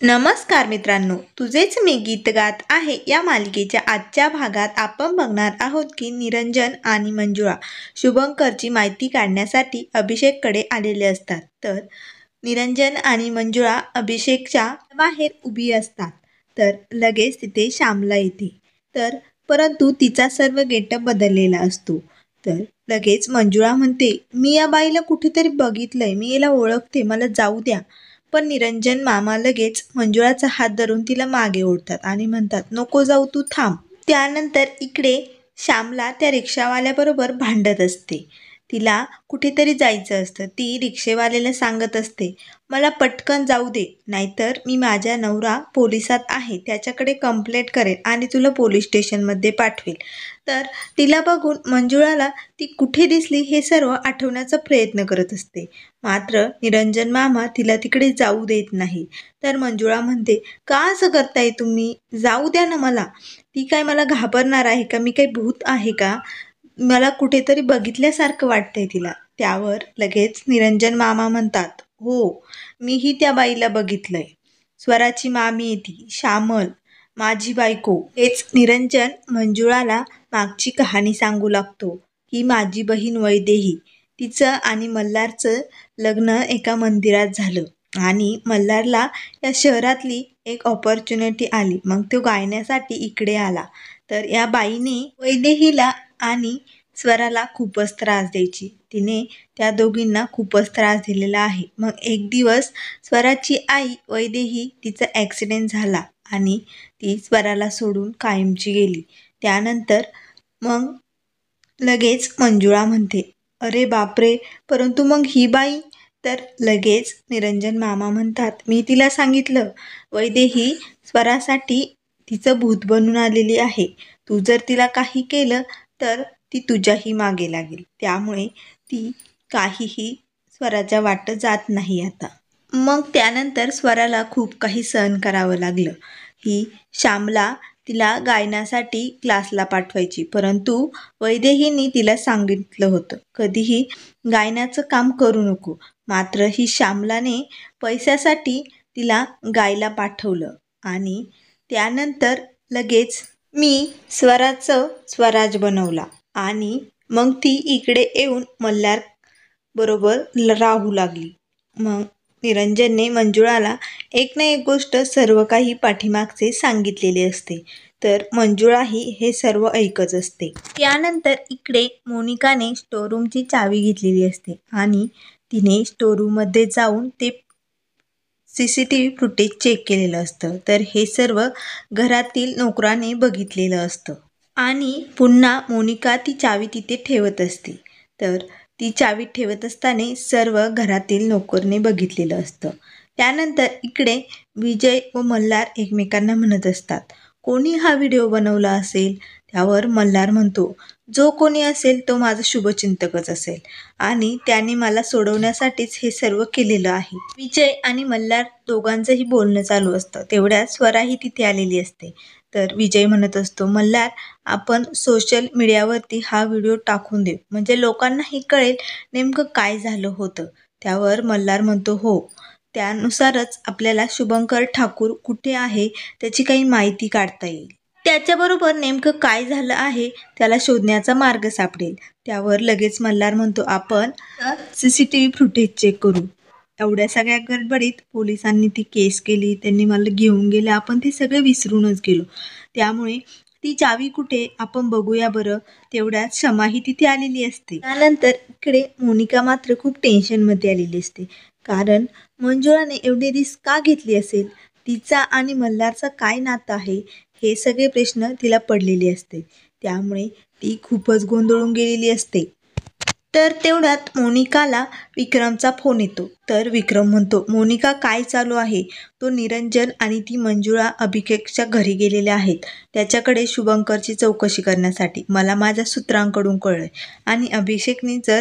नमस्कार मित्रांनो, तुझेच मी गीत गात आहे या मालिकेच्या आजच्या भागात आपण बघणार आहोत की निरंजन आणि मंजुळा शुभंकरची माहिती काढण्यासाठी अभिषेककडे आलेले असतात. तर निरंजन आणि मंजुळा अभिषेकच्या बाहेर उभी असतात. तर लगेच तिथे श्यामला येते. तर परंतु तिचा सर्व गेटअप बदललेला असतो. तर लगेच मंजुळा म्हणते, मी या बाईला कुठेतरी बघितलंय, मी याला ओळखते, मला जाऊ द्या. पण निरंजन मामा लगेच मंजुळाचा हात धरून तिला मागे ओढतात आणि म्हणतात, नको जाऊ, तू थांब. त्यानंतर इकडे श्यामला त्या रिक्षावाल्याबरोबर भांडत असते. तिला कुठेतरी जायचं असतं. ती रिक्षेवाल्याला सांगत असते, मला पटकन जाऊ दे, नाहीतर मी माझ्या नवरा पोलिसात आहे, त्याच्याकडे कंप्लेंट करेन आणि तुला पोलीस स्टेशनमध्ये पाठवेल. तर तिला बघून मंजुळाला ती कुठे दिसली हे सर्व आठवण्याचा प्रयत्न करत असते. मात्र निरंजन मामा तिला तिकडे जाऊ देत नाही. तर मंजुळा म्हणते, का असं करताय तुम्ही, जाऊ द्या ना मला. ती काय मला घाबरणार आहे का, मी काही भूत आहे का, मला कुठेतरी बघितल्यासारखं वाटतंय तिला. त्यावर लगेच निरंजन मामा म्हणतात, हो, मीही त्या बाईला बघितलंय, स्वराची मामी आहे ती, श्यामल, माझी बायको. हेच निरंजन मंजुळाला मागची कहाणी सांगू लागतो की माझी बहीण वैदेही, तिचं आणि मल्हारचं लग्न एका मंदिरात झालं आणि मल्हारला या शहरातली एक ऑपॉर्च्युनिटी आली. मग तो गायण्यासाठी इकडे आला. तर या बाईने वैदेहीला आणि स्वराला खूपच त्रास द्यायची. तिने त्या दोघींना खूपच त्रास दिलेला आहे. मग एक दिवस स्वराची आई वैदेही, तिचा ॲक्सिडेंट झाला आणि ती स्वराला सोडून कायमची गेली. त्यानंतर मग लगेच मंजुळा म्हणते, अरे बापरे, परंतु मग ही बाई. तर लगेच निरंजन मामा म्हणतात, मी तिला सांगितलं, वैदेही स्वरासाठी तिचं भूत बनून आलेली आहे. तू जर तिला काही केलं तर ती तुझ्याही मागे लागेल. त्यामुळे ती काहीही स्वराच्या वाटत जात नाही आता. मग त्यानंतर स्वराला खूप काही सहन करावं लागलं. ही श्यामला तिला गायनासाठी क्लासला पाठवायची, परंतु वैदेहींनी तिला सांगितलं होतं, कधीही गायनाचं काम करू नको. मात्र ही श्यामलाने पैशासाठी तिला गायला पाठवलं आणि त्यानंतर लगेच मी स्वराचं स्वराज बनवला आणि मग ती इकडे येऊन मल्हार बरोबर राहू लागली. मग निरंजनने मंजुळाला एक ना एक गोष्ट सर्व काही पाठीमागचे सांगितलेले असते. तर मंजुळाही हे सर्व ऐकत असते. त्यानंतर इकडे मोनिकाने स्टोरूमची चावी घेतलेली असते आणि तिने स्टोरूममध्ये जाऊन ते CCTV फुटेज चेक केलेलं असतं. तर हे सर्व घरातील नोकराने बघितलेलं असतं आणि पुन्हा मोनिका ती चावी तिथे ठेवत असते. तर ती चावी ठेवत असताना सर्व घरातील नोकरने बघितलेलं असतं. त्यानंतर इकडे विजय व मल्हार एकमेकांना म्हणत असतात, कोणी हा व्हिडिओ बनवला असेल. त्यावर मल्हार म्हणतो, जो कोणी असेल तो माझा शुभचिंतकच असेल आणि त्याने मला सोडवण्यासाठीच हे सर्व केलेलं आहे. विजय आणि मल्हार दोघांचंही बोलणं चालू असतं. तेवढ्यात स्वराही तिथे आलेली असते. तर विजय म्हणत असतो, मल्हार, आपण सोशल मीडियावरती हा व्हिडिओ टाकून देऊ, म्हणजे लोकांनाही कळेल नेमकं काय झालं होतं. त्यावर मल्हार म्हणतो, हो, त्यानुसारच आपल्याला शुभंकर ठाकूर कुठे आहे त्याची काही माहिती काढता येईल. त्याच्याबरोबर नेमकं काय झालं आहे त्याला शोधण्याचा मार्ग सापडेल. त्यावर लगेच मल्हार म्हणतो, आपण CCTV फुटेज चेक करू. एवढ्या सगळ्या गडबडीत पोलिसांनी ती केस केली, त्यांनी मला घेऊन गेले, आपण ते सगळे विसरूनच गेलो. त्यामुळे ती चावी कुठे आपण बघूया बरं. तेवढ्यात क्षमाही तिथे आलेली असते. त्यानंतर इकडे मोनिका मात्र खूप टेन्शनमध्ये आलेली असते, कारण मंजुळाने एवढी रिस्क का घेतली असेल, तिचा आणि मल्हारचा काय नातं आहे, हे सगळे प्रश्न तिला पडलेले असते. त्यामुळे ती खूपच गोंधळून गेलेली असते. तर तेवढ्यात मोनिकाला विक्रमचा फोन येतो. तर विक्रम म्हणतो, मोनिका, काय चालू आहे. तो निरंजन आणि ती मंजुळा अभिषेकच्या घरी गेलेले आहेत, त्याच्याकडे शुभंकरची चौकशी करण्यासाठी. मला माझ्या सूत्रांकडून कळलंय आणि अभिषेकने जर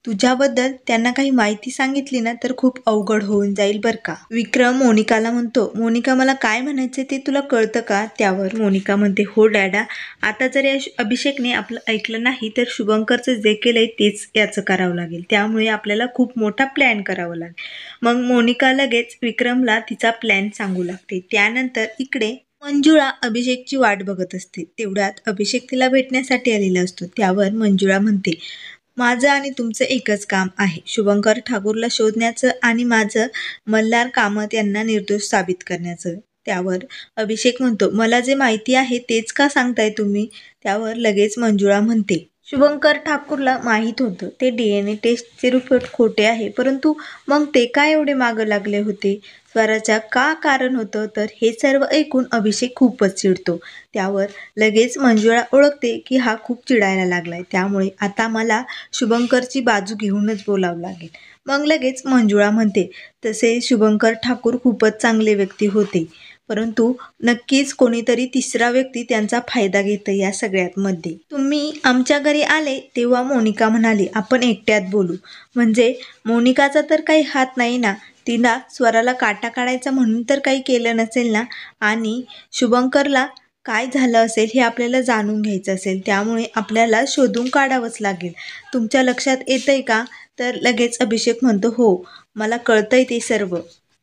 तुझ्याबद्दल त्यांना काही माहिती सांगितली ना तर खूप अवघड होऊन जाईल बरं का. विक्रम मोनिकाला म्हणतो, मोनिका, मला काय म्हणायचं ते तुला कळतं का. त्यावर मोनिका म्हणते, हो डॅडा, आता जर या अभिषेकने आपलं ऐकलं नाही तर शुभंकरचं जे केलंय तेच याचं करावं लागेल. त्यामुळे आपल्याला खूप मोठा प्लॅन करावा लागेल. मग मोनिका लगेच विक्रमला तिचा प्लॅन सांगू लागते. त्यानंतर इकडे मंजुळा अभिषेकची वाट बघत असते. तेवढ्यात अभिषेक तिला भेटण्यासाठी आलेला असतो. त्यावर मंजुळा म्हणते, माझं आणि तुमचं एकच काम आहे, शुभंकर ठाकूरला शोधण्याचं आणि माझं मल्हार कामत यांना निर्दोष साबित करण्याचं. त्यावर अभिषेक म्हणतो, मला जे माहिती आहे तेच का सांगताय तुम्ही? त्यावर लगेच मंजुळा म्हणते, शुभंकर ठाकूरला माहीत होतं ते DNA टेस्टचे रिपोर्ट खोटे आहे, परंतु मग ते काय एवढे मागं लागले होते? स्वराच्या का कारण होतं? तर हे सर्व ऐकून अभिषेक खूपच चिडतो. त्यावर लगेच मंजुळा ओळखते की हा खूप चिडायला लागलाय, त्यामुळे आता मला शुभंकरची बाजू घेऊनच बोलावं लागेल. मग लगेच मंजुळा म्हणते, तसे शुभंकर ठाकूर खूपच चांगले व्यक्ती होते, परंतु नक्कीच कोणीतरी तिसरा व्यक्ती त्यांचा फायदा घेतं या सगळ्यात मध्ये. तुम्ही आमच्या घरी आले तेव्हा मोनिका म्हणाली आपण एकट्यात बोलू. म्हणजे मोनिकाचा तर काही हात नाही ना? तिला स्वराला काटा काढायचा म्हणून तर काही केलं नसेल ना? आणि शुभंकरला काय झालं असेल हे आपल्याला जाणून घ्यायचं असेल, त्यामुळे आपल्याला शोधून काढावंच लागेल. तुमच्या लक्षात येतंय का? तर लगेच अभिषेक म्हणतो, हो मला कळतंय ते सर्व.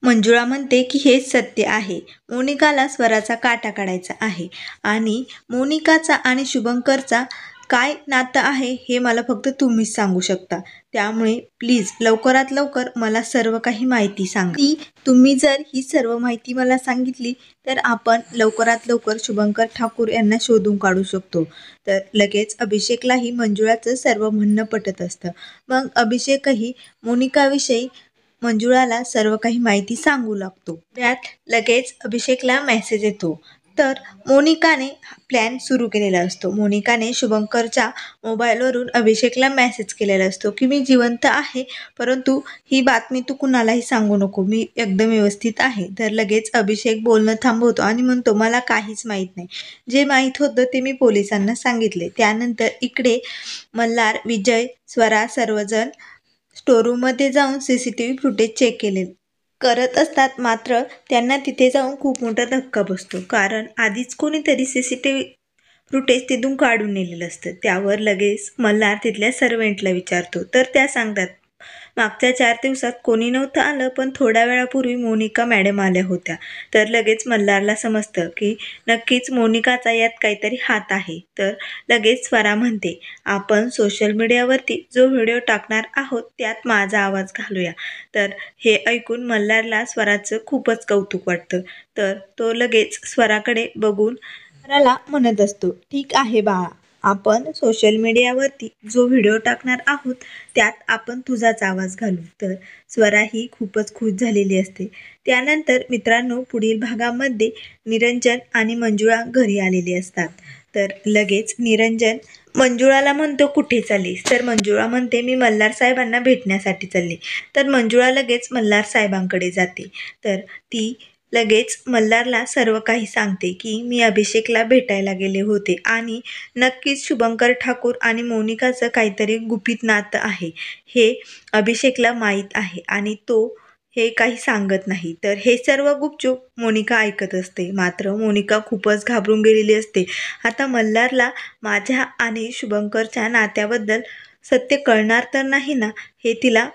मंजुळा म्हणते की हेच सत्य आहे, मोनिकाला स्वराचा काटा काढायचा आहे आणि मोनिकाचा आणि शुभंकरचा काय नातं आहे हे मला फक्त तुम्हीच सांगू शकता. त्यामुळे प्लीज लवकरात लवकर मला सर्व काही माहिती सांगा. तुम्ही जर ही सर्व माहिती मला सांगितली तर आपण लवकरात लवकर शुभंकर ठाकूर यांना शोधून काढू शकतो. तर लगेच अभिषेकलाही मंजुळाचं सर्व म्हणणं पटत असतं. मग अभिषेकही मोनिकाविषयी मंजुळाला सर्व काही माहिती सांगू लागतो. त्यात लगेच अभिषेकला मेसेज येतो. तर मोनिकाने प्लॅन सुरू केलेला असतो. मोनिकाने शुभंकरच्या मोबाईलवरून अभिषेकला मेसेज केलेला असतो की मी जिवंत आहे, परंतु ही बातमी तू कुणालाही सांगू नको, मी एकदम व्यवस्थित आहे. तर लगेच अभिषेक बोलणं थांबवतो आणि म्हणतो, मला काहीच माहीत नाही, जे माहीत होतं ते मी पोलिसांना सांगितले. त्यानंतर इकडे मल्हार, विजय, स्वरा सर्वजण स्टोरूममध्ये जाऊन CCTV फुटेज चेक करत असतात. मात्र त्यांना तिथे जाऊन खूप मोठा धक्का बसतो, कारण आधीच कोणीतरी CCTV फुटेज तिथून काढून नेलेलं असतं. त्यावर लगेच मल्हार तिथल्या सर्वेंटला विचारतो, तर त्या सांगतात मागच्या 4 दिवसात कोणी नव्हतं आलं, पण थोड्या वेळापूर्वी मोनिका मॅडम आल्या होत्या. तर लगेच मल्हारला समजतं की नक्कीच मोनिकाचा यात काहीतरी हात आहे. तर लगेच स्वरा म्हणते, आपण सोशल मीडियावरती जो व्हिडिओ टाकणार आहोत त्यात माझा आवाज घालूया. तर हे ऐकून मल्हारला स्वराचं खूपच कौतुक वाटतं. तर तो लगेच स्वराकडे बघून स्वराला म्हणत असतो, ठीक आहे बाळा, आपण सोशल मीडियावरती जो व्हिडिओ टाकणार आहोत त्यात आपण तुझाच आवाज घालू. तर स्वरा ही खूपच खुश झालेली असते. त्यानंतर मित्रांनो, पुढील भागामध्ये निरंजन आणि मंजुळा घरी आलेली असतात. तर लगेच निरंजन मंजुळाला म्हणतो, कुठे चाललीस? तर मंजुळा म्हणते, मी मल्हार साहेबांना भेटण्यासाठी चालली. तर मंजुळा लगेच मल्हार साहेबांकडे जाते. तर ती लगेच मल्हारला सर्व काही सांगते की मी अभिषेकला भेटायला गेले होते आणि नक्कीच शुभंकर ठाकूर आणि मोनिकाचं काहीतरी गुपित नातं आहे हे अभिषेकला माहीत आहे आणि तो हे काही सांगत नाही. तर हे सर्व गुपचूप मोनिका ऐकत असते. मात्र मोनिका खूपच घाबरून गेलेली असते. आता मल्हारला माझ्या आणि शुभंकरच्या नात्याबद्दल सत्य कळणार तर नाही ना, हे तिला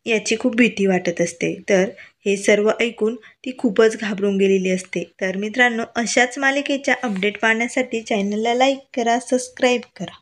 याची खूप भीती वाटत असते. तर हे सर्व ऐकून ती खूपच घाबरून गेलेली असते. तर मित्रांनो, अशाच मालिकेच्या अपडेट पाहण्यासाठी चॅनलला लाईक करा, सबस्क्राईब करा.